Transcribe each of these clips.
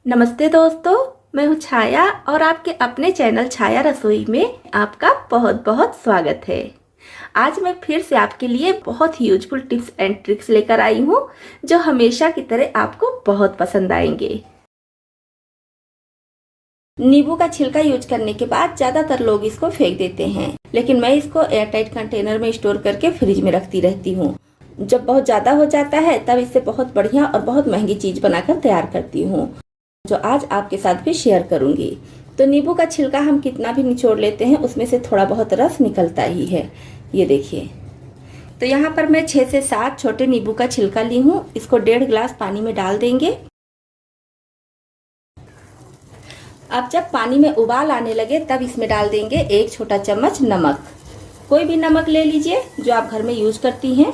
नमस्ते दोस्तों, मैं हूँ छाया और आपके अपने चैनल छाया रसोई में आपका बहुत बहुत स्वागत है। आज मैं फिर से आपके लिए बहुत ही यूजफुल टिप्स एंड ट्रिक्स लेकर आई हूँ जो हमेशा की तरह आपको बहुत पसंद आएंगे। नींबू का छिलका यूज करने के बाद ज़्यादातर लोग इसको फेंक देते हैं, लेकिन मैं इसको एयरटाइट कंटेनर में स्टोर करके फ्रिज में रखती रहती हूँ। जब बहुत ज़्यादा हो जाता है तब इससे बहुत बढ़िया और बहुत महंगी चीज़ बनाकर तैयार करती हूँ, जो आज आपके साथ भी शेयर करूंगी। तो नींबू का छिलका हम कितना भी निचोड़ लेते हैं उसमें से थोड़ा बहुत रस निकलता ही है। ये देखिए, तो यहाँ पर मैं 6 से 7 छोटे नींबू का छिलका ली हूँ। इसको 1.5 गिलास पानी में डाल देंगे। अब जब पानी में उबाल आने लगे तब इसमें डाल देंगे 1 छोटा चम्मच नमक। कोई भी नमक ले लीजिए जो आप घर में यूज करती हैं।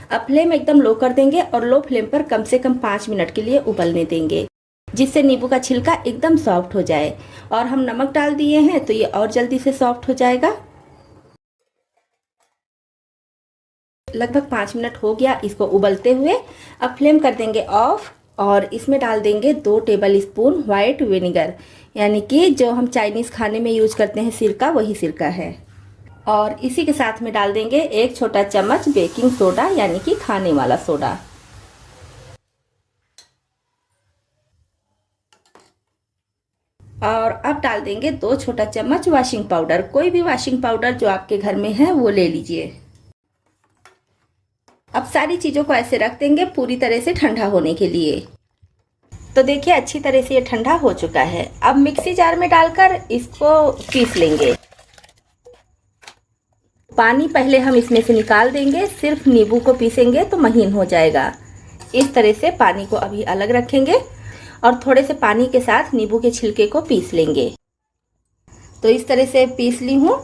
अब फ्लेम एकदम लो कर देंगे और लो फ्लेम पर कम से कम 5 मिनट के लिए उबलने देंगे, जिससे नींबू का छिलका एकदम सॉफ्ट हो जाए। और हम नमक डाल दिए हैं तो ये और जल्दी से सॉफ्ट हो जाएगा। लगभग 5 मिनट हो गया इसको उबलते हुए। अब फ्लेम कर देंगे ऑफ और इसमें डाल देंगे 2 टेबल स्पून व्हाइट विनेगर, यानी कि जो हम चाइनीज खाने में यूज करते हैं सिरका, वही सिरका है। और इसी के साथ में डाल देंगे 1 छोटा चम्मच बेकिंग सोडा, यानी कि खाने वाला सोडा। और अब डाल देंगे 2 छोटा चम्मच वॉशिंग पाउडर। कोई भी वॉशिंग पाउडर जो आपके घर में है वो ले लीजिए। अब सारी चीज़ों को ऐसे रख देंगे पूरी तरह से ठंडा होने के लिए। तो देखिए, अच्छी तरह से ये ठंडा हो चुका है। अब मिक्सी जार में डालकर इसको पीस लेंगे। पानी पहले हम इसमें से निकाल देंगे, सिर्फ नींबू को पीसेंगे तो महीन हो जाएगा। इस तरह से पानी को अभी अलग रखेंगे और थोड़े से पानी के साथ नींबू के छिलके को पीस लेंगे। तो इस तरह से पीस ली हूँ।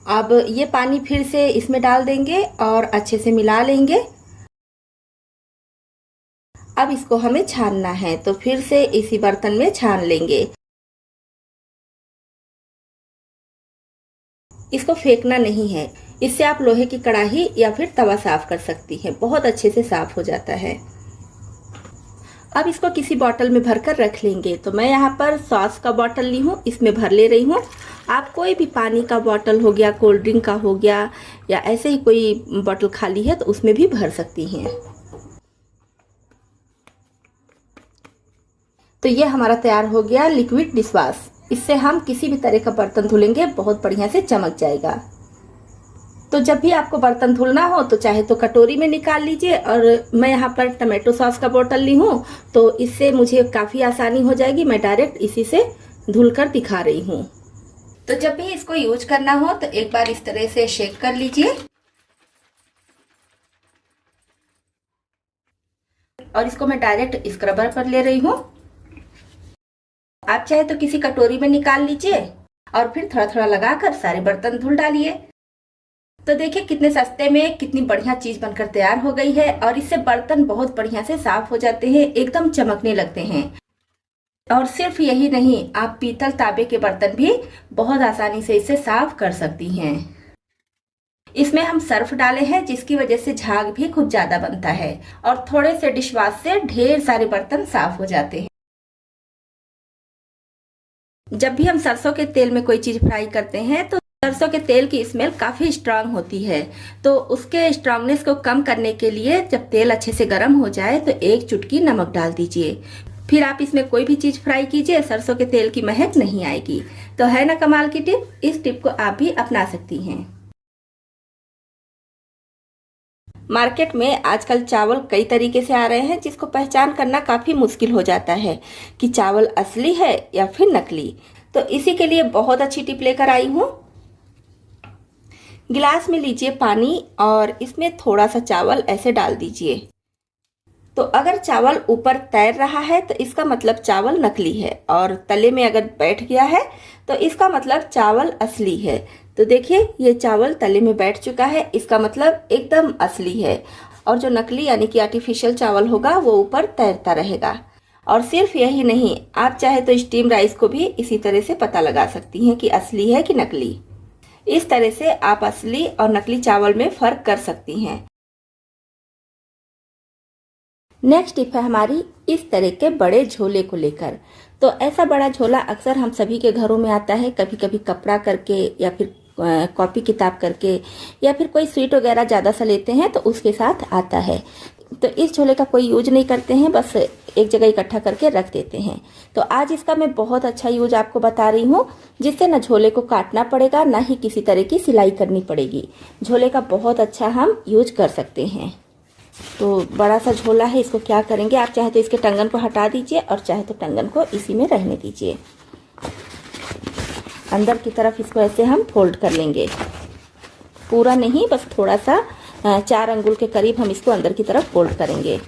अब ये पानी फिर से इसमें डाल देंगे और अच्छे से मिला लेंगे। अब इसको हमें छानना है, तो फिर से इसी बर्तन में छान लेंगे। इसको फेंकना नहीं है, इससे आप लोहे की कढ़ाई या फिर तवा साफ कर सकती हैं, बहुत अच्छे से साफ हो जाता है। अब इसको किसी बॉटल में भरकर रख लेंगे। तो मैं यहाँ पर सॉस का बॉटल ली हूँ, इसमें भर ले रही हूँ। आप कोई भी पानी का बॉटल हो गया, कोल्ड ड्रिंक का हो गया, या ऐसे ही कोई बॉटल खाली है तो उसमें भी भर सकती हैं। तो ये हमारा तैयार हो गया लिक्विड डिशवाश। इससे हम किसी भी तरह का बर्तन धुलेंगे, बहुत बढ़िया से चमक जाएगा। तो जब भी आपको बर्तन धुलना हो तो चाहे तो कटोरी में निकाल लीजिए। और मैं यहाँ पर टमाटो सॉस का बोतल ली हूँ, तो इससे मुझे काफ़ी आसानी हो जाएगी। मैं डायरेक्ट इसी से धुलकर दिखा रही हूँ। तो जब भी इसको यूज करना हो तो एक बार इस तरह से शेक कर लीजिए और इसको मैं डायरेक्ट स्क्रबर पर ले रही हूँ। आप चाहे तो किसी कटोरी में निकाल लीजिए और फिर थोड़ा थोड़ा लगाकर सारे बर्तन धुल डालिए। तो देखिए कितने सस्ते में कितनी बढ़िया चीज बनकर तैयार हो गई है। और इससे बर्तन बहुत बढ़िया से साफ हो जाते हैं, एकदम चमकने लगते हैं। और सिर्फ यही नहीं, आप पीतल तांबे के बर्तन भी बहुत आसानी से इसे साफ कर सकती हैं। इसमें हम सर्फ डाले हैं, जिसकी वजह से झाग भी खूब ज्यादा बनता है और थोड़े से डिशवाश से ढेर सारे बर्तन साफ हो जाते हैं। जब भी हम सरसों के तेल में कोई चीज फ्राई करते हैं तो सरसों के तेल की स्मेल काफी स्ट्रांग होती है। तो उसके स्ट्रांगनेस को कम करने के लिए जब तेल अच्छे से गर्म हो जाए तो 1 चुटकी नमक डाल दीजिए। फिर आप इसमें कोई भी चीज फ्राई कीजिए, सरसों के तेल की महक नहीं आएगी। तो है ना कमाल की टिप? इस टिप को आप भी अपना सकती हैं। मार्केट में आजकल चावल कई तरीके से आ रहे हैं, जिसको पहचान करना काफ़ी मुश्किल हो जाता है कि चावल असली है या फिर नकली। तो इसी के लिए बहुत अच्छी टिप लेकर आई हूँ। गिलास में लीजिए पानी और इसमें थोड़ा सा चावल ऐसे डाल दीजिए। तो अगर चावल ऊपर तैर रहा है तो इसका मतलब चावल नकली है, और तले में अगर बैठ गया है तो इसका मतलब चावल असली है। तो देखिए, ये चावल तले में बैठ चुका है, इसका मतलब एकदम असली है। और जो नकली यानी कि आर्टिफिशियल चावल होगा वो ऊपर तैरता रहेगा। और सिर्फ यही नहीं, आप चाहे तो स्टीम राइस को भी इसी तरह से पता लगा सकती हैं कि असली है कि नकली। इस तरह से आप असली और नकली चावल में फर्क कर सकती हैं। नेक्स्ट टिप है हमारी इस तरह के बड़े झोले को लेकर। तो ऐसा बड़ा झोला अक्सर हम सभी के घरों में आता है, कभी कभी कपड़ा करके या फिर कॉपी किताब करके या फिर कोई स्वीट वगैरह ज़्यादा सा लेते हैं तो उसके साथ आता है। तो इस झोले का कोई यूज नहीं करते हैं, बस एक जगह इकट्ठा करके रख देते हैं। तो आज इसका मैं बहुत अच्छा यूज आपको बता रही हूँ, जिससे ना झोले को काटना पड़ेगा ना ही किसी तरह की सिलाई करनी पड़ेगी। झोले का बहुत अच्छा हम यूज कर सकते हैं। तो बड़ा सा झोला है, इसको क्या करेंगे, आप चाहे तो इसके टंगन को हटा दीजिए और चाहे तो टंगन को इसी में रहने दीजिए। अंदर की तरफ इसको ऐसे हम फोल्ड कर लेंगे, पूरा नहीं, बस थोड़ा सा 4 अंगुल के करीब हम इसको अंदर की तरफ फोल्ड करेंगे।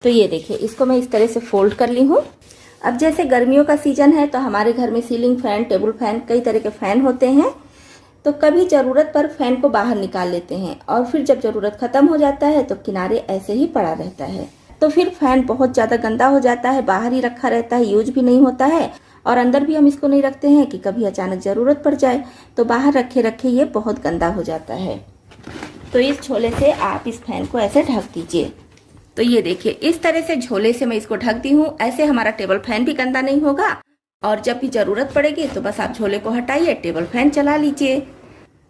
तो ये देखिए, इसको मैं इस तरह से फोल्ड कर ली हूँ। अब जैसे गर्मियों का सीजन है तो हमारे घर में सीलिंग फैन, टेबल फैन, कई तरह के फैन होते हैं। तो कभी ज़रूरत पर फैन को बाहर निकाल लेते हैं और फिर जब ज़रूरत ख़त्म हो जाता है तो किनारे ऐसे ही पड़ा रहता है। तो फिर फैन बहुत ज़्यादा गंदा हो जाता है, बाहर ही रखा रहता है, यूज भी नहीं होता है और अंदर भी हम इसको नहीं रखते हैं कि कभी अचानक ज़रूरत पड़ जाए। तो बाहर रखे रखे ये बहुत गंदा हो जाता है। तो इस झोले से आप इस फैन को ऐसे ढक दीजिए। तो ये देखिए, इस तरह से झोले से मैं इसको ढक दी हूँ। ऐसे हमारा टेबल फैन भी गंदा नहीं होगा और जब भी ज़रूरत पड़ेगी तो बस आप झोले को हटाइए, टेबल फैन चला लीजिए।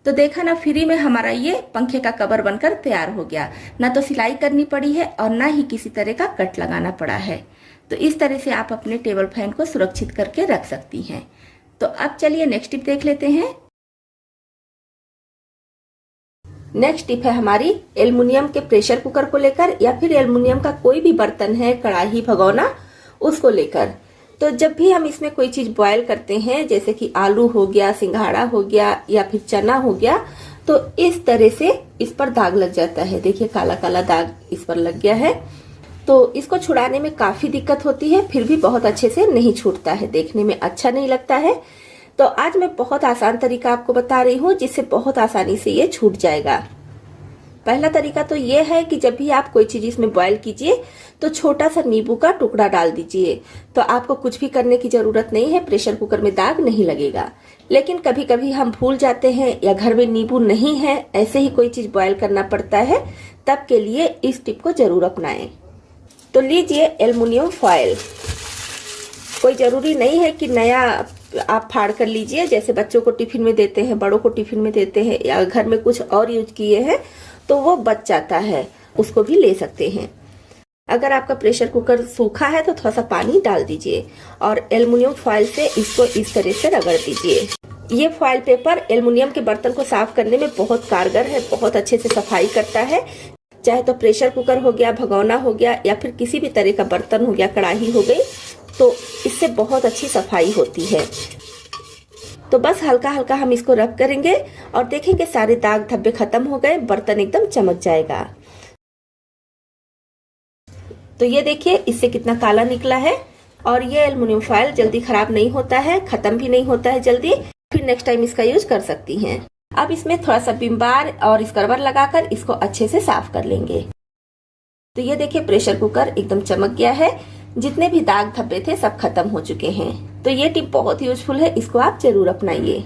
तो देखा ना, फ्री में हमारा ये पंखे का कवर बनकर तैयार हो गया। ना तो सिलाई करनी पड़ी है और ना ही किसी तरह का कट लगाना पड़ा है। तो इस तरह से आप अपने टेबल फैन को सुरक्षित करके रख सकती हैं। तो अब चलिए नेक्स्ट टिप देख लेते हैं। नेक्स्ट टिप है हमारी एल्युमिनियम के प्रेशर कुकर को लेकर या फिर एल्युमिनियम का कोई भी बर्तन है, कढ़ाई, भगोना, उसको लेकर। तो जब भी हम इसमें कोई चीज़ बॉयल करते हैं, जैसे कि आलू हो गया, सिंघाड़ा हो गया या फिर चना हो गया, तो इस तरह से इस पर दाग लग जाता है। देखिए, काला काला दाग इस पर लग गया है। तो इसको छुड़ाने में काफ़ी दिक्कत होती है, फिर भी बहुत अच्छे से नहीं छूटता है, देखने में अच्छा नहीं लगता है। तो आज मैं बहुत आसान तरीका आपको बता रही हूँ जिससे बहुत आसानी से ये छूट जाएगा। पहला तरीका तो ये है कि जब भी आप कोई चीज़ इसमें बॉयल कीजिए तो छोटा सा नींबू का टुकड़ा डाल दीजिए। तो आपको कुछ भी करने की ज़रूरत नहीं है, प्रेशर कुकर में दाग नहीं लगेगा। लेकिन कभी कभी हम भूल जाते हैं या घर में नींबू नहीं है, ऐसे ही कोई चीज़ बॉयल करना पड़ता है, तब के लिए इस टिप को ज़रूर अपनाएं। तो लीजिए एल्युमिनियम फॉयल। कोई ज़रूरी नहीं है कि नया आप फाड़ कर लीजिए, जैसे बच्चों को टिफिन में देते हैं, बड़ों को टिफिन में देते हैं, या घर में कुछ और यूज किए हैं तो वो बच जाता है, उसको भी ले सकते हैं। अगर आपका प्रेशर कुकर सूखा है तो थोड़ा सा पानी डाल दीजिए और एल्युमिनियम फॉयल से इसको इस तरह से रगड़ दीजिए। ये फॉयल पेपर एल्युमिनियम के बर्तन को साफ करने में बहुत कारगर है, बहुत अच्छे से सफाई करता है। चाहे तो प्रेशर कुकर हो गया, भगोना हो गया या फिर किसी भी तरह का बर्तन हो गया, कढ़ाई हो गई, तो इससे बहुत अच्छी सफाई होती है। तो बस हल्का हल्का हम इसको रब करेंगे और देखेंगे सारे दाग धब्बे खत्म हो गए, बर्तन एकदम चमक जाएगा। तो ये देखिए, इससे कितना काला निकला है। और ये एल्युमिनियम फॉयल जल्दी खराब नहीं होता है, खत्म भी नहीं होता है जल्दी, फिर नेक्स्ट टाइम इसका यूज कर सकती हैं। अब इसमें थोड़ा सा विम बार और स्क्रबर लगाकर इसको अच्छे से साफ कर लेंगे। तो ये देखिए, प्रेशर कुकर एकदम चमक गया है, जितने भी दाग धब्बे थे सब खत्म हो चुके हैं। तो ये टिप बहुत यूजफुल है, इसको आप जरूर अपनाइए।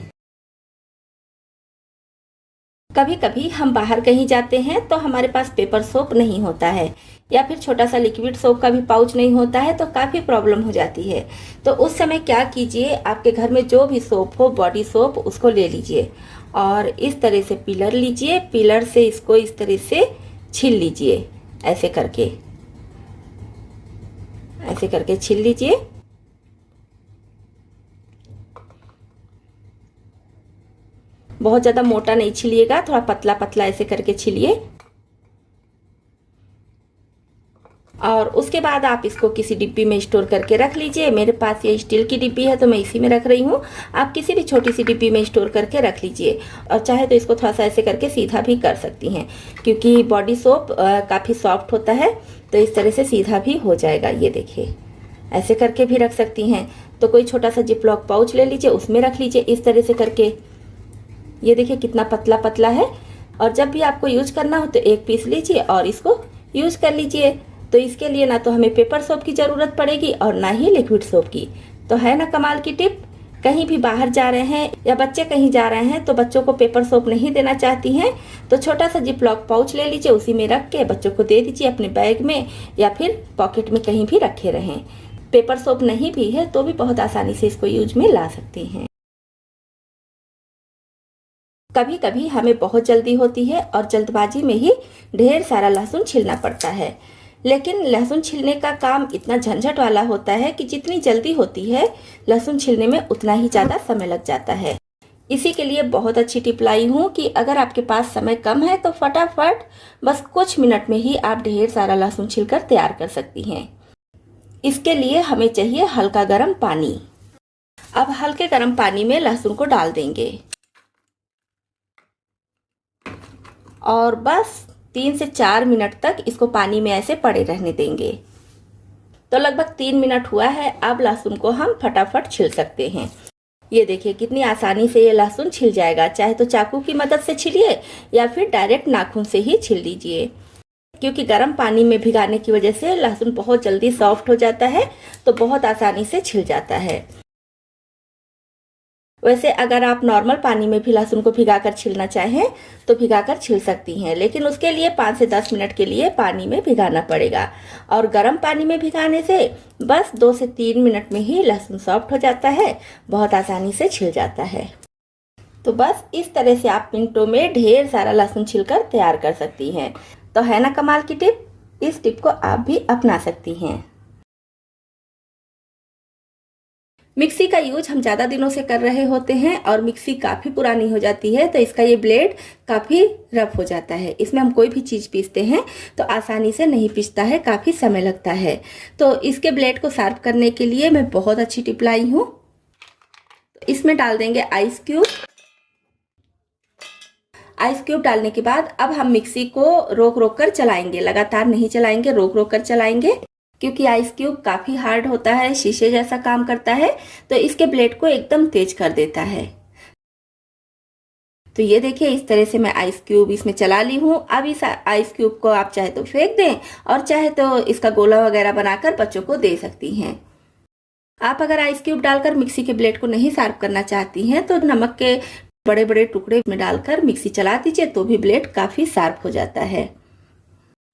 कभी कभी हम बाहर कहीं जाते हैं तो हमारे पास पेपर सोप नहीं होता है या फिर छोटा सा लिक्विड सोप का भी पाउच नहीं होता है, तो काफ़ी प्रॉब्लम हो जाती है। तो उस समय क्या कीजिए, आपके घर में जो भी सोप हो, बॉडी सोप, उसको ले लीजिए और इस तरह से पिलर लीजिए, पिलर से इसको इस तरह से छील लीजिए, ऐसे करके छील लीजिए। बहुत ज़्यादा मोटा नहीं छीलिएगा, थोड़ा पतला पतला ऐसे करके छीलिए। और उसके बाद आप इसको किसी डिब्बी में स्टोर करके रख लीजिए। मेरे पास ये स्टील की डिब्बी है तो मैं इसी में रख रही हूँ। आप किसी भी छोटी सी डिब्बी में स्टोर करके रख लीजिए और चाहे तो इसको थोड़ा सा ऐसे करके सीधा भी कर सकती हैं, क्योंकि बॉडी सोप काफ़ी सॉफ्ट होता है, तो इस तरह से सीधा भी हो जाएगा। ये देखिए, ऐसे करके भी रख सकती हैं। तो कोई छोटा सा जिपलॉक पाउच ले लीजिए, उसमें रख लीजिए इस तरह से करके। ये देखिए कितना पतला पतला है। और जब भी आपको यूज करना हो तो एक पीस लीजिए और इसको यूज कर लीजिए। तो इसके लिए ना तो हमें पेपर सोप की ज़रूरत पड़ेगी और ना ही लिक्विड सोप की। तो है ना कमाल की टिप। कहीं भी बाहर जा रहे हैं या बच्चे कहीं जा रहे हैं तो बच्चों को पेपर सोप नहीं देना चाहती हैं तो छोटा सा जिप लॉक पाउच ले लीजिए, उसी में रख के बच्चों को दे दीजिए अपने बैग में या फिर पॉकेट में कहीं भी रखे रहें। पेपर सोप नहीं भी है तो भी बहुत आसानी से इसको यूज में ला सकती हैं। कभी कभी हमें बहुत जल्दी होती है और जल्दबाजी में ही ढेर सारा लहसुन छीलना पड़ता है, लेकिन लहसुन छीलने का काम इतना झंझट वाला होता है कि जितनी जल्दी होती है लहसुन छीलने में उतना ही ज़्यादा समय लग जाता है। इसी के लिए बहुत अच्छी टिप लाई हूँ कि अगर आपके पास समय कम है तो फटाफट बस कुछ मिनट में ही आप ढेर सारा लहसुन छीलकर तैयार कर सकती हैं। इसके लिए हमें चाहिए हल्का गर्म पानी। अब हल्के गर्म पानी में लहसुन को डाल देंगे और बस 3 से 4 मिनट तक इसको पानी में ऐसे पड़े रहने देंगे। तो लगभग 3 मिनट हुआ है। अब लहसुन को हम फटाफट छील सकते हैं। ये देखिए कितनी आसानी से ये लहसुन छिल जाएगा। चाहे तो चाकू की मदद से छिलिए या फिर डायरेक्ट नाखून से ही छिल लीजिए, क्योंकि गर्म पानी में भिगाने की वजह से लहसुन बहुत जल्दी सॉफ्ट हो जाता है तो बहुत आसानी से छिल जाता है। वैसे अगर आप नॉर्मल पानी में भी लहसुन को भिगाकर छीलना चाहें तो भिगाकर छील सकती हैं, लेकिन उसके लिए 5 से 10 मिनट के लिए पानी में भिगाना पड़ेगा। और गर्म पानी में भिगाने से बस 2 से 3 मिनट में ही लहसुन सॉफ्ट हो जाता है, बहुत आसानी से छिल जाता है। तो बस इस तरह से आप मिनटों में ढेर सारा लहसुन छिलकर तैयार कर सकती हैं। तो है ना कमाल की टिप? इस टिप को आप भी अपना सकती हैं। मिक्सी का यूज हम ज़्यादा दिनों से कर रहे होते हैं और मिक्सी काफ़ी पुरानी हो जाती है तो इसका ये ब्लेड काफ़ी रफ हो जाता है। इसमें हम कोई भी चीज़ पीसते हैं तो आसानी से नहीं पिसता है, काफ़ी समय लगता है। तो इसके ब्लेड को शार्प करने के लिए मैं बहुत अच्छी टिप लाई हूँ। इसमें डाल देंगे आइस क्यूब। आइस क्यूब डालने के बाद अब हम मिक्सी को रोक रोक कर चलाएंगे, लगातार नहीं चलाएंगे, रोक रोक कर चलाएंगे, क्योंकि आइस क्यूब काफ़ी हार्ड होता है, शीशे जैसा काम करता है तो इसके ब्लेड को एकदम तेज कर देता है। तो ये देखिए इस तरह से मैं आइस क्यूब इसमें चला ली हूँ। अब इस आइस क्यूब को आप चाहे तो फेंक दें और चाहे तो इसका गोला वगैरह बनाकर बच्चों को दे सकती हैं। आप अगर आइस क्यूब डालकर मिक्सी के ब्लेड को नहीं शार्प करना चाहती हैं तो नमक के बड़े बड़े टुकड़े में डालकर मिक्सी चला दीजिए तो भी ब्लेड काफ़ी शार्प हो जाता है।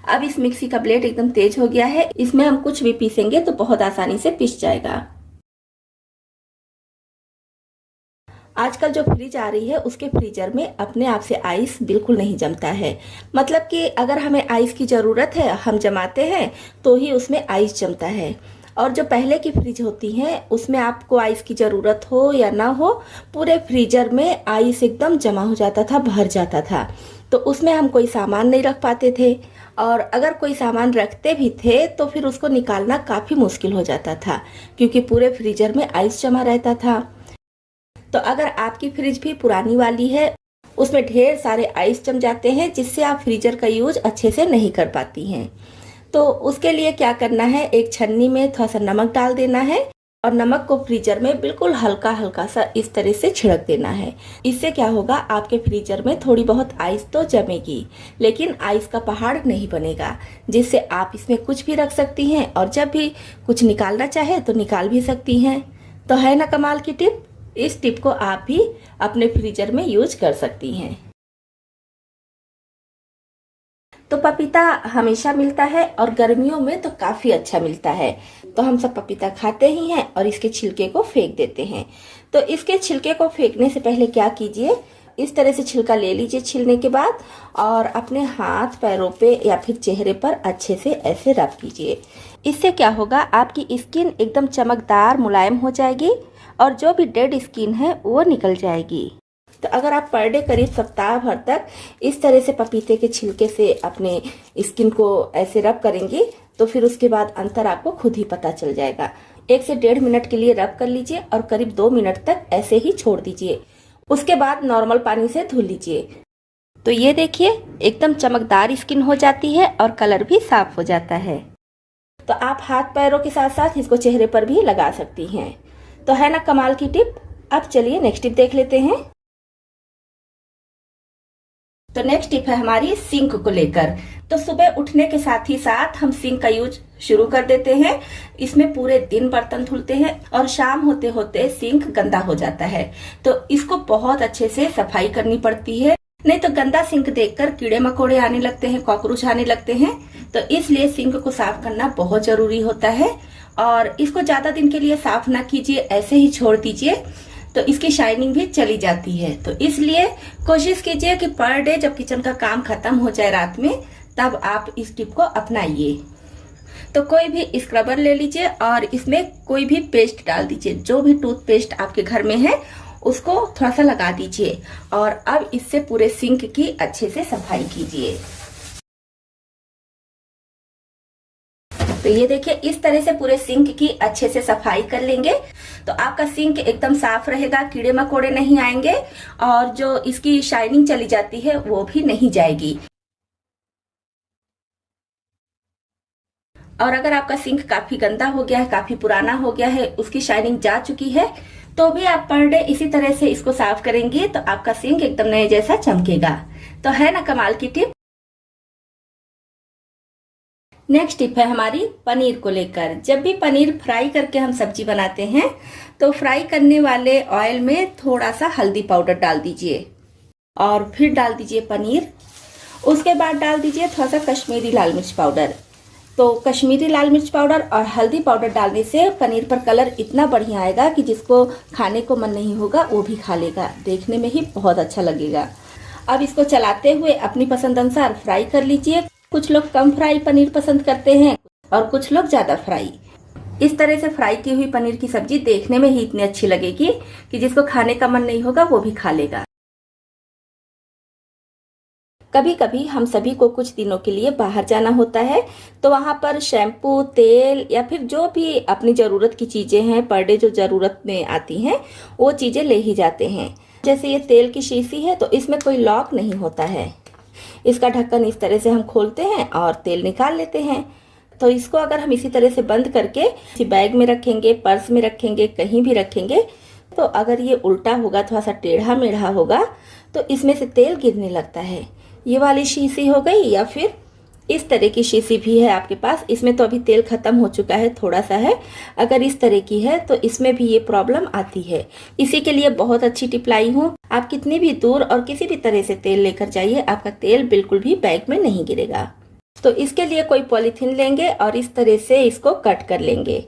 अब इस मिक्सी का ब्लेड एकदम तेज हो गया है, इसमें हम कुछ भी पीसेंगे तो बहुत आसानी से पिस जाएगा। आजकल जो फ्रिज आ रही है उसके फ्रीजर में अपने आप से आइस बिल्कुल नहीं जमता है। मतलब कि अगर हमें आइस की ज़रूरत है, हम जमाते हैं तो ही उसमें आइस जमता है। और जो पहले की फ्रिज होती हैं उसमें आपको आइस की ज़रूरत हो या ना हो, पूरे फ्रीजर में आइस एकदम जमा हो जाता था, भर जाता था। तो उसमें हम कोई सामान नहीं रख पाते थे और अगर कोई सामान रखते भी थे तो फिर उसको निकालना काफ़ी मुश्किल हो जाता था, क्योंकि पूरे फ्रीजर में आइस जमा रहता था। तो अगर आपकी फ्रिज भी पुरानी वाली है, उसमें ढेर सारे आइस जम जाते हैं जिससे आप फ्रीजर का यूज अच्छे से नहीं कर पाती हैं। तो उसके लिए क्या करना है, एक छन्नी में थोड़ा सा नमक डाल देना है और नमक को फ्रीजर में बिल्कुल हल्का हल्का सा इस तरह से छिड़क देना है। इससे क्या होगा, आपके फ्रीजर में थोड़ी बहुत आइस तो जमेगी लेकिन आइस का पहाड़ नहीं बनेगा, जिससे आप इसमें कुछ भी रख सकती हैं और जब भी कुछ निकालना चाहे तो निकाल भी सकती हैं। तो है ना कमाल की टिप? इस टिप को आप भी अपने फ्रीजर में यूज कर सकती हैं। तो पपीता हमेशा मिलता है और गर्मियों में तो काफ़ी अच्छा मिलता है, तो हम सब पपीता खाते ही हैं और इसके छिलके को फेंक देते हैं। तो इसके छिलके को फेंकने से पहले क्या कीजिए, इस तरह से छिलका ले लीजिए छीलने के बाद और अपने हाथ पैरों पे या फिर चेहरे पर अच्छे से ऐसे रब कीजिए। इससे क्या होगा, आपकी स्किन एकदम चमकदार मुलायम हो जाएगी और जो भी डेड स्किन है वो निकल जाएगी। तो अगर आप पर डे करीब सप्ताह भर तक इस तरह से पपीते के छिलके से अपने स्किन को ऐसे रब करेंगी तो फिर उसके बाद अंतर आपको खुद ही पता चल जाएगा। 1 से 1.5 मिनट के लिए रब कर लीजिए और करीब 2 मिनट तक ऐसे ही छोड़ दीजिए। उसके बाद नॉर्मल पानी से धुल लीजिए। तो ये देखिए एकदम चमकदार स्किन हो जाती है और कलर भी साफ हो जाता है। तो आप हाथ पैरों के साथ साथ इसको चेहरे पर भी लगा सकती हैं। तो है ना कमाल की टिप? अब चलिए नेक्स्ट टिप देख लेते हैं। तो नेक्स्ट टिप है हमारी सिंक को लेकर। तो सुबह उठने के साथ ही साथ हम सिंक का यूज शुरू कर देते हैं। इसमें पूरे दिन बर्तन धुलते हैं और शाम होते होते सिंक गंदा हो जाता है, तो इसको बहुत अच्छे से सफाई करनी पड़ती है, नहीं तो गंदा सिंक देखकर कीड़े मकोड़े आने लगते हैं, कॉकरोच आने लगते हैं। तो इसलिए सिंक को साफ करना बहुत जरूरी होता है और इसको ज्यादा दिन के लिए साफ ना कीजिए, ऐसे ही छोड़ दीजिए तो इसकी शाइनिंग भी चली जाती है। तो इसलिए कोशिश कीजिए कि पर डे जब किचन का काम खत्म हो जाए रात में, तब आप इस टिप को अपनाइए। तो कोई भी स्क्रबर ले लीजिए और इसमें कोई भी पेस्ट डाल दीजिए, जो भी टूथपेस्ट आपके घर में है उसको थोड़ा सा लगा दीजिए और अब इससे पूरे सिंक की अच्छे से सफाई कीजिए। तो ये देखिए, इस तरह से पूरे सिंक की अच्छे से सफाई कर लेंगे तो आपका सिंक एकदम साफ रहेगा, कीड़े मकोड़े नहीं आएंगे और जो इसकी शाइनिंग चली जाती है वो भी नहीं जाएगी। और अगर आपका सिंक काफी गंदा हो गया है, काफी पुराना हो गया है, उसकी शाइनिंग जा चुकी है, तो भी आप पर डे इसी तरह से इसको साफ करेंगे तो आपका सिंक एकदम नए जैसा चमकेगा। तो है ना कमाल की टिप। नेक्स्ट टिप है हमारी पनीर को लेकर। जब भी पनीर फ्राई करके हम सब्जी बनाते हैं तो फ्राई करने वाले ऑयल में थोड़ा सा हल्दी पाउडर डाल दीजिए और फिर डाल दीजिए पनीर। उसके बाद डाल दीजिए थोड़ा सा कश्मीरी लाल मिर्च पाउडर। तो कश्मीरी लाल मिर्च पाउडर और हल्दी पाउडर डालने से पनीर पर कलर इतना बढ़िया आएगा कि जिसको खाने को मन नहीं होगा वो भी खा लेगा, देखने में ही बहुत अच्छा लगेगा। अब इसको चलाते हुए अपनी पसंद अनुसार फ्राई कर लीजिए। कुछ लोग कम फ्राई पनीर पसंद करते हैं और कुछ लोग ज्यादा फ्राई। इस तरह से फ्राई की हुई पनीर की सब्जी देखने में ही इतनी अच्छी लगेगी कि जिसको खाने का मन नहीं होगा वो भी खा लेगा। कभी कभी हम सभी को कुछ दिनों के लिए बाहर जाना होता है तो वहां पर शैम्पू, तेल या फिर जो भी अपनी जरूरत की चीजें हैं, पर डे जो जरूरत में आती हैं वो चीजें ले ही जाते हैं। जैसे ये तेल की शीशी है तो इसमें कोई लॉक नहीं होता है, इसका ढक्कन इस तरह से हम खोलते हैं और तेल निकाल लेते हैं। तो इसको अगर हम इसी तरह से बंद करके किसी बैग में रखेंगे, पर्स में रखेंगे, कहीं भी रखेंगे, तो अगर ये उल्टा होगा, थोड़ा सा टेढ़ा मेढ़ा होगा तो इसमें से तेल गिरने लगता है। ये वाली शीशी हो गई या फिर इस तरह की शीशी भी है आपके पास, इसमें तो अभी तेल खत्म हो चुका है, थोड़ा सा है। अगर इस तरह की है तो इसमें भी ये प्रॉब्लम आती है। इसी के लिए बहुत अच्छी टिप लाई हूँ। आप कितनी भी दूर और किसी भी तरह से तेल लेकर जाइए, आपका तेल बिल्कुल भी बैग में नहीं गिरेगा। तो इसके लिए कोई पॉलीथीन लेंगे और इस तरह से इसको कट कर लेंगे।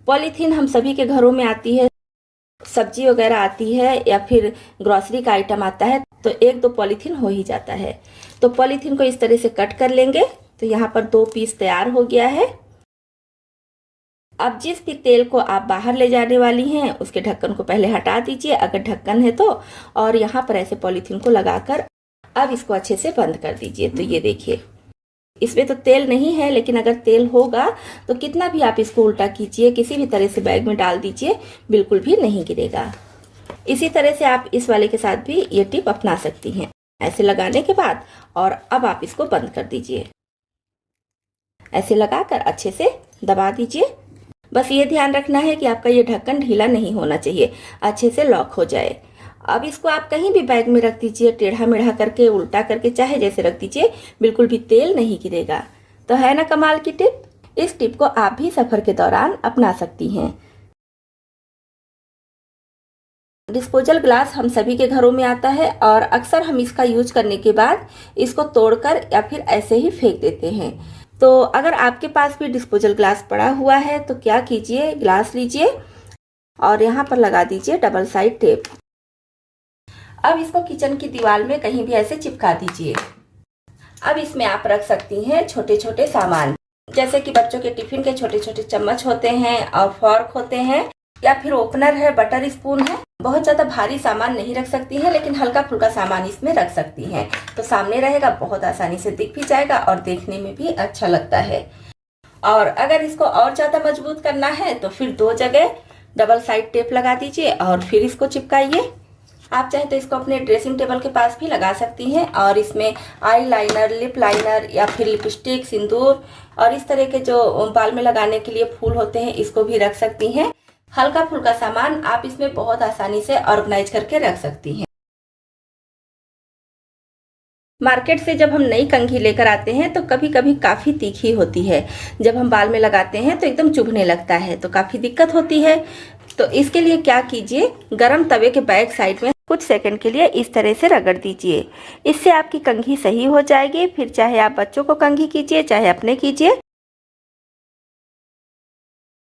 पॉलीथीन हम सभी के घरों में आती है, सब्जी वगैरह आती है या फिर ग्रोसरी का आइटम आता है तो एक दो पॉलीथीन हो ही जाता है। तो पॉलीथीन को इस तरह से कट कर लेंगे। तो यहाँ पर 2 पीस तैयार हो गया है। अब जिस भी तेल को आप बाहर ले जाने वाली हैं उसके ढक्कन को पहले हटा दीजिए, अगर ढक्कन है तो, और यहाँ पर ऐसे पॉलीथीन को लगाकर अब इसको अच्छे से बंद कर दीजिए। तो ये देखिए, इसमें तो तेल नहीं है, लेकिन अगर तेल होगा तो कितना भी आप इसको उल्टा कीजिए, किसी भी तरह से बैग में डाल दीजिए, बिल्कुल भी नहीं गिरेगा। इसी तरह से आप इस वाले के साथ भी ये टिप अपना सकती हैं। ऐसे लगाने के बाद और अब आप इसको बंद कर दीजिए। ऐसे लगाकर अच्छे से दबा दीजिए। बस ये ध्यान रखना है कि आपका ये ढक्कन ढीला नहीं होना चाहिए, अच्छे से लॉक हो जाए। अब इसको आप कहीं भी बैग में रख दीजिए, टेढ़ा मेढ़ा करके, उल्टा करके, चाहे जैसे रख दीजिए, बिल्कुल भी तेल नहीं गिरेगा। तो है ना कमाल की टिप। इस टिप को आप भी सफर के दौरान अपना सकती हैं। डिस्पोजल ग्लास हम सभी के घरों में आता है और अक्सर हम इसका यूज करने के बाद इसको तोड़कर या फिर ऐसे ही फेंक देते हैं। तो अगर आपके पास भी डिस्पोजल ग्लास पड़ा हुआ है तो क्या कीजिए, ग्लास लीजिए और यहाँ पर लगा दीजिए डबल साइड टेप। अब इसको किचन की दीवार में कहीं भी ऐसे चिपका दीजिए। अब इसमें आप रख सकती हैं छोटे छोटे सामान, जैसे कि बच्चों के टिफिन के छोटे छोटे चम्मच होते हैं और फॉर्क होते हैं, या फिर ओपनर है, बटर स्पून है। बहुत ज्यादा भारी सामान नहीं रख सकती हैं, लेकिन हल्का फुल्का सामान इसमें रख सकती हैं। तो सामने रहेगा, बहुत आसानी से दिख भी जाएगा और देखने में भी अच्छा लगता है। और अगर इसको और ज्यादा मजबूत करना है तो फिर 2 जगह डबल साइड टेप लगा दीजिए और फिर इसको चिपकाइए। आप चाहे तो इसको अपने ड्रेसिंग टेबल के पास भी लगा सकती हैं और इसमें आई लाइनर, लिप लाइनर या फिर लिपस्टिक, सिंदूर और इस तरह के जो बाल में लगाने के लिए फूल होते हैं इसको भी रख सकती हैं। हल्का फुल्का सामान आप इसमें बहुत आसानी से ऑर्गेनाइज करके रख सकती हैं। मार्केट से जब हम नई कंघी लेकर आते हैं तो कभी कभी काफ़ी तीखी होती है। जब हम बाल में लगाते हैं तो एकदम चुभने लगता है, तो काफ़ी दिक्कत होती है। तो इसके लिए क्या कीजिए, गरम तवे के बैक साइड में कुछ सेकंड के लिए इस तरह से रगड़ दीजिए। इससे आपकी कंघी सही हो जाएगी। फिर चाहे आप बच्चों को कंघी कीजिए, चाहे अपने कीजिए।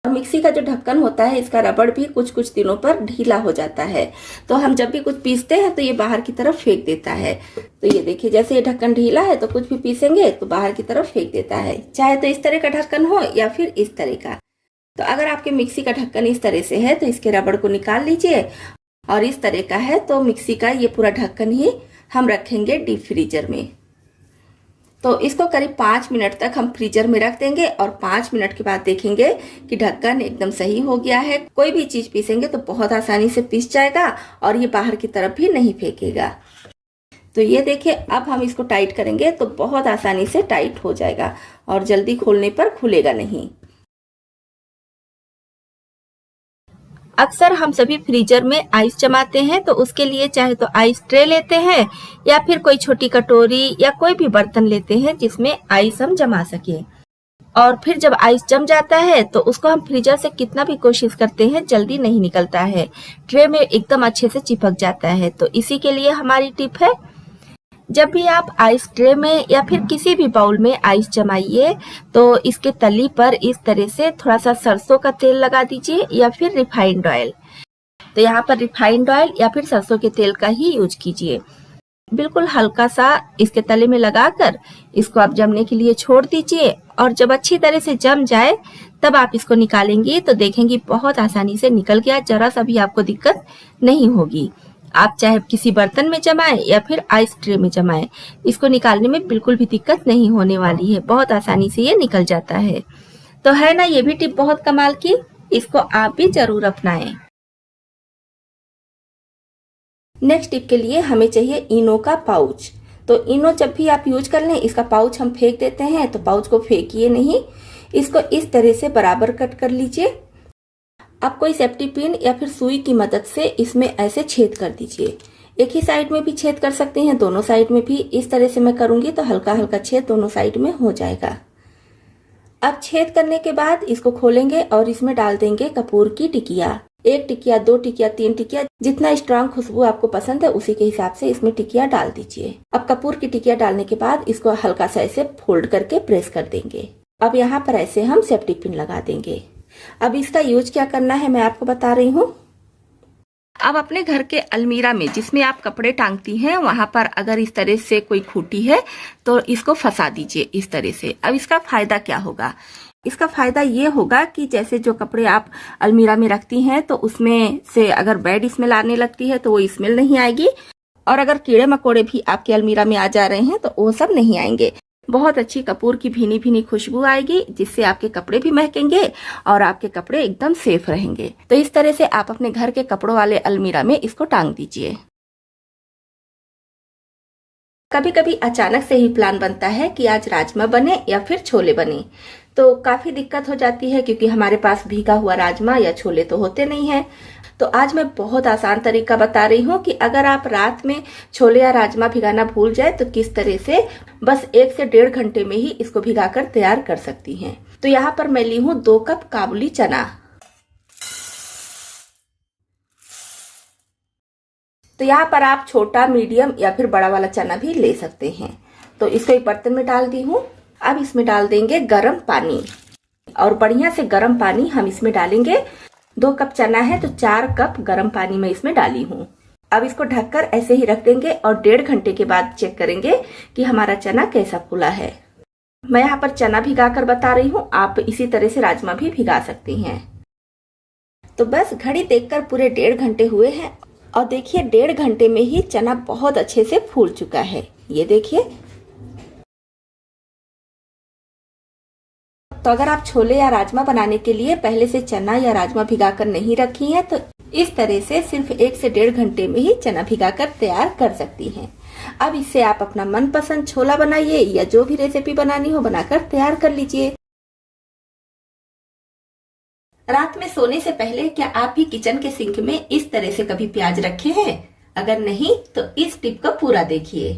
और मिक्सी का जो ढक्कन होता है, इसका रबड़ भी कुछ कुछ दिनों पर ढीला हो जाता है, तो हम जब भी कुछ पीसते हैं तो ये बाहर की तरफ फेंक देता है। तो ये देखिए, जैसे ये ढक्कन ढीला है तो कुछ भी पीसेंगे तो बाहर की तरफ फेंक देता है, चाहे तो इस तरह का ढक्कन हो या फिर इस तरह का। तो अगर आपके मिक्सी का ढक्कन इस तरह से है तो इसके रबड़ को निकाल लीजिए, और इस तरह का है तो मिक्सी का ये पूरा ढक्कन ही हम रखेंगे डीप फ्रीजर में। तो इसको करीब 5 मिनट तक हम फ्रीजर में रख देंगे, और 5 मिनट के बाद देखेंगे कि ढक्कन एकदम सही हो गया है। कोई भी चीज पीसेंगे तो बहुत आसानी से पीस जाएगा और ये बाहर की तरफ भी नहीं फेंकेगा। तो ये देखिए, अब हम इसको टाइट करेंगे तो बहुत आसानी से टाइट हो जाएगा और जल्दी खोलने पर खुलेगा नहीं। अक्सर हम सभी फ्रीजर में आइस जमाते हैं, तो उसके लिए चाहे तो आइस ट्रे लेते हैं या फिर कोई छोटी कटोरी या कोई भी बर्तन लेते हैं जिसमें आइस हम जमा सके। और फिर जब आइस जम जाता है तो उसको हम फ्रीजर से कितना भी कोशिश करते हैं, जल्दी नहीं निकलता है, ट्रे में एकदम अच्छे से चिपक जाता है। तो इसी के लिए हमारी टिप है, जब भी आप आइस ट्रे में या फिर किसी भी बाउल में आइस जमाइए तो इसके तली पर इस तरह से थोड़ा सा सरसों का तेल लगा दीजिए या फिर रिफाइंड ऑयल। तो यहाँ पर रिफाइंड ऑयल या फिर सरसों के तेल का ही यूज कीजिए। बिल्कुल हल्का सा इसके तले में लगाकर इसको आप जमने के लिए छोड़ दीजिए, और जब अच्छी तरह से जम जाए तब आप इसको निकालेंगी तो देखेंगी बहुत आसानी से निकल गया, जरा सा भी आपको दिक्कत नहीं होगी। आप चाहे किसी बर्तन में जमाएं या फिर आइस ट्रे में जमाएं, इसको निकालने में बिल्कुल भी दिक्कत नहीं होने वाली है, बहुत आसानी से ये निकल जाता है। तो है ना, ये भी टिप बहुत कमाल की, इसको आप भी जरूर अपनाएं। नेक्स्ट टिप के लिए हमें चाहिए इनो का पाउच। तो इनो जब भी आप यूज कर लें, इसका पाउच हम फेंक देते हैं, तो पाउच को फेंकिए नहीं, इसको इस तरह से बराबर कट कर लीजिए। आप कोई सेफ्टी पिन या फिर सुई की मदद से इसमें ऐसे छेद कर दीजिए। एक ही साइड में भी छेद कर सकते हैं, दोनों साइड में भी। इस तरह से मैं करूंगी तो हल्का हल्का छेद दोनों साइड में हो जाएगा। अब छेद करने के बाद इसको खोलेंगे और इसमें डाल देंगे कपूर की टिकिया। 1 टिकिया, 2 टिकिया, 3 टिकिया, जितना स्ट्रांग खुशबू आपको पसंद है उसी के हिसाब से इसमें टिकिया डाल दीजिए। अब कपूर की टिकिया डालने के बाद इसको हल्का सा ऐसे फोल्ड करके प्रेस कर देंगे। अब यहाँ पर ऐसे हम सेफ्टी पिन लगा देंगे। अब इसका यूज क्या करना है मैं आपको बता रही हूँ। अब अपने घर के अलमीरा में जिसमें आप कपड़े टांगती हैं, वहां पर अगर इस तरह से कोई खूंटी है तो इसको फंसा दीजिए इस तरह से। अब इसका फायदा क्या होगा? इसका फायदा ये होगा कि जैसे जो कपड़े आप अलमीरा में रखती हैं तो उसमें से अगर बैड स्मेल आने लगती है तो वो स्मेल नहीं आएगी, और अगर कीड़े मकोड़े भी आपके अलमीरा में आ जा रहे हैं तो वो सब नहीं आएंगे। बहुत अच्छी कपूर की भीनी भीनी खुशबू आएगी, जिससे आपके कपड़े भी महकेंगे और आपके कपड़े एकदम सेफ रहेंगे। तो इस तरह से आप अपने घर के कपड़ों वाले अलमीरा में इसको टांग दीजिए। कभी कभी अचानक से ही प्लान बनता है कि आज राजमा बने या फिर छोले बने, तो काफी दिक्कत हो जाती है क्योंकि हमारे पास भीगा हुआ राजमा या छोले तो होते नहीं है। तो आज मैं बहुत आसान तरीका बता रही हूँ कि अगर आप रात में छोले या राजमा भिगाना भूल जाए तो किस तरह से बस 1 से 1.5 घंटे में ही इसको भिगाकर तैयार कर सकती हैं। तो यहाँ पर मैं ली हूँ 2 कप काबुली चना। तो यहाँ पर आप छोटा, मीडियम या फिर बड़ा वाला चना भी ले सकते हैं। तो इसको एक बर्तन में डाल दी हूँ। अब इसमें डाल देंगे गर्म पानी, और बढ़िया से गर्म पानी हम इसमें डालेंगे। 2 कप चना है तो 4 कप गर्म पानी में इसमें डाली हूँ। अब इसको ढककर ऐसे ही रख देंगे और 1.5 घंटे के बाद चेक करेंगे कि हमारा चना कैसा फूला है। मैं यहाँ पर चना भिगाकर बता रही हूँ, आप इसी तरह से राजमा भी भिगा सकती हैं। तो बस घड़ी देखकर पूरे 1.5 घंटे हुए हैं, और देखिए 1.5 घंटे में ही चना बहुत अच्छे से फूल चुका है। ये देखिए। तो अगर आप छोले या राजमा बनाने के लिए पहले से चना या राजमा भिगाकर नहीं रखी हैं तो इस तरह से सिर्फ 1 से 1.5 घंटे में ही चना भिगाकर तैयार कर सकती हैं। अब इससे आप अपना मनपसंद छोला बनाइए या जो भी रेसिपी बनानी हो बनाकर तैयार कर लीजिए। रात में सोने से पहले क्या आप भी किचन के सिंक में इस तरह से कभी प्याज रखे हैं? अगर नहीं तो इस टिप को पूरा देखिए।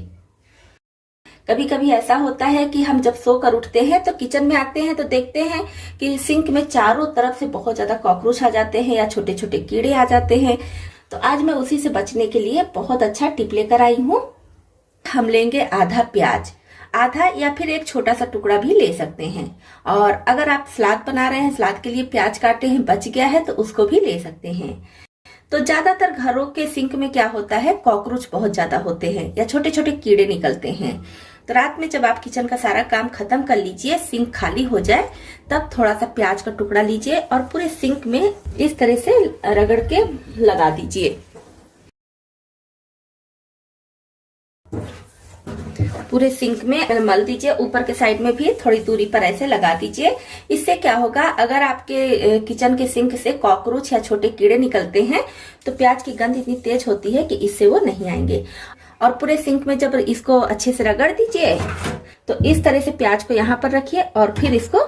कभी कभी ऐसा होता है कि हम जब सोकर उठते हैं तो किचन में आते हैं तो देखते हैं कि सिंक में चारों तरफ से बहुत ज्यादा कॉकरोच आ जाते हैं या छोटे छोटे कीड़े आ जाते हैं। तो आज मैं उसी से बचने के लिए बहुत अच्छा टिप लेकर आई हूँ। हम लेंगे आधा प्याज, आधा या फिर एक छोटा सा टुकड़ा भी ले सकते हैं। और अगर आप सलाद बना रहे हैं, सलाद के लिए प्याज काटे हैं, बच गया है तो उसको भी ले सकते हैं। तो ज्यादातर घरों के सिंक में क्या होता है, कॉकरोच बहुत ज्यादा होते हैं या छोटे छोटे कीड़े निकलते हैं। तो रात में जब आप किचन का सारा काम खत्म कर लीजिए, सिंक खाली हो जाए, तब थोड़ा सा प्याज का टुकड़ा लीजिए और पूरे सिंक में इस तरह से रगड़ के लगा दीजिए। पूरे सिंक में मल दीजिए, ऊपर के साइड में भी थोड़ी दूरी पर ऐसे लगा दीजिए। इससे क्या होगा, अगर आपके किचन के सिंक से कॉकरोच या छोटे कीड़े निकलते हैं तो प्याज की गंध इतनी तेज होती है कि इससे वो नहीं आएंगे। और पूरे सिंक में जब इसको अच्छे से रगड़ दीजिए तो इस तरह से प्याज को यहाँ पर रखिए और फिर इसको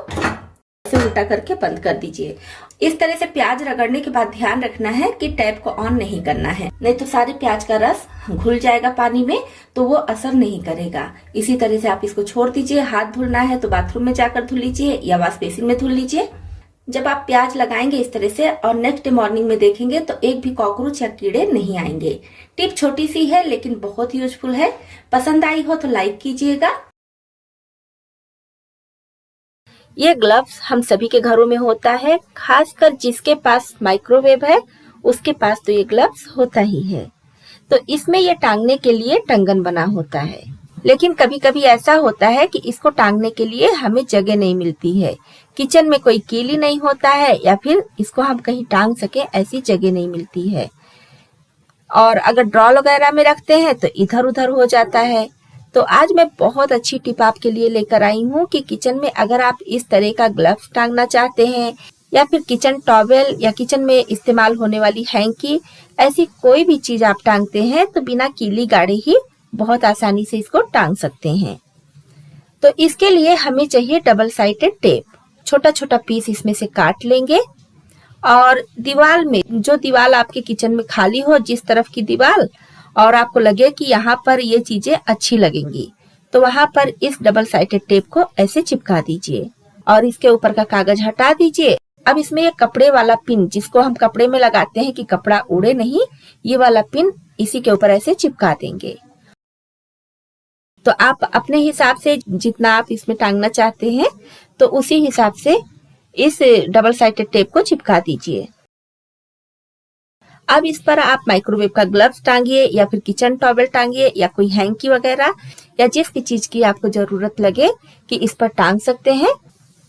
ऐसे उल्टा करके बंद कर दीजिए। इस तरह से प्याज रगड़ने के बाद ध्यान रखना है कि टैप को ऑन नहीं करना है, नहीं तो सारे प्याज का रस घुल जाएगा पानी में, तो वो असर नहीं करेगा। इसी तरह से आप इसको छोड़ दीजिए। हाथ धुलना है तो बाथरूम में जाकर धुल लीजिए या वॉश बेसिन में धुल लीजिए। जब आप प्याज लगाएंगे इस तरह से और नेक्स्ट डे मॉर्निंग में देखेंगे तो एक भी कॉकरोच या कीड़े नहीं आएंगे। टिप छोटी सी है लेकिन बहुत यूजफुल है। पसंद आई हो तो लाइक कीजिएगा। ये ग्लव्स हम सभी के घरों में होता है, खासकर जिसके पास माइक्रोवेव है उसके पास तो ये ग्लव्स होता ही है। तो इसमें ये टांगने के लिए टंगन बना होता है, लेकिन कभी कभी ऐसा होता है कि इसको टांगने के लिए हमें जगह नहीं मिलती है। किचन में कोई कीली नहीं होता है या फिर इसको हम कहीं टांग सके ऐसी जगह नहीं मिलती है। और अगर ड्रॉ वगैरह में रखते हैं तो इधर उधर हो जाता है। तो आज मैं बहुत अच्छी टिप आपके लिए लेकर आई हूँ कि किचन में अगर आप इस तरह का ग्लव्स टांगना चाहते हैं या फिर किचन टॉवेल या किचन में इस्तेमाल होने वाली हैंकी, ऐसी कोई भी चीज आप टांगते हैं तो बिना कीली गाड़े ही बहुत आसानी से इसको टांग सकते हैं। तो इसके लिए हमें चाहिए डबल साइडेड टेप। छोटा छोटा पीस इसमें से काट लेंगे और दीवार में, जो दीवार आपके किचन में खाली हो, जिस तरफ की दीवार और आपको लगे कि यहाँ पर ये चीजें अच्छी लगेंगी, तो वहां पर इस डबल साइडेड टेप को ऐसे चिपका दीजिए और इसके ऊपर का कागज हटा दीजिए। अब इसमें ये कपड़े वाला पिन, जिसको हम कपड़े में लगाते हैं कि कपड़ा उड़े नहीं, ये वाला पिन इसी के ऊपर ऐसे चिपका देंगे। तो आप अपने हिसाब से जितना आप इसमें टांगना चाहते हैं तो उसी हिसाब से इस डबल साइडेड टेप को चिपका दीजिए। अब इस पर आप माइक्रोवेव का ग्लव्स टांगिए या फिर किचन टॉवेल टांगिए या कोई हैंकी वगैरह या जिस भी चीज की आपको जरूरत लगे कि इस पर टांग सकते हैं,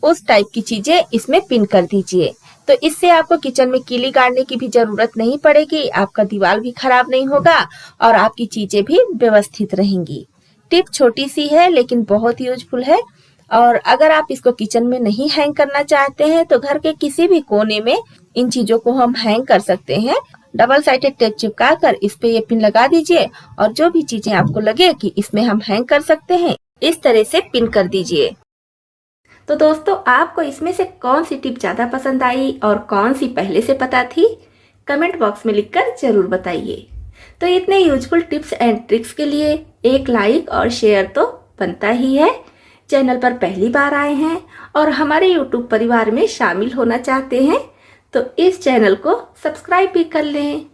उस टाइप की चीजें इसमें पिन कर दीजिए। तो इससे आपको किचन में कीली गाड़ने की भी जरूरत नहीं पड़ेगी, आपका दीवार भी खराब नहीं होगा और आपकी चीजें भी व्यवस्थित रहेंगी। टिप छोटी सी है लेकिन बहुत यूजफुल है। और अगर आप इसको किचन में नहीं हैंग करना चाहते हैं तो घर के किसी भी कोने में इन चीजों को हम हैंग कर सकते हैं। डबल साइडेड टेप चिपका कर इस पे ये पिन लगा दीजिए और जो भी चीजें आपको लगे कि इसमें हम हैंग कर सकते हैं, इस तरह से पिन कर दीजिए। तो दोस्तों, आपको इसमें से कौन सी टिप ज्यादा पसंद आई और कौन सी पहले से पता थी, कमेंट बॉक्स में लिखकर जरूर बताइए। तो इतने यूजफुल टिप्स एंड ट्रिक्स के लिए एक लाइक और शेयर तो बनता ही है। चैनल पर पहली बार आए हैं और हमारे YouTube परिवार में शामिल होना चाहते हैं तो इस चैनल को सब्सक्राइब भी कर लें।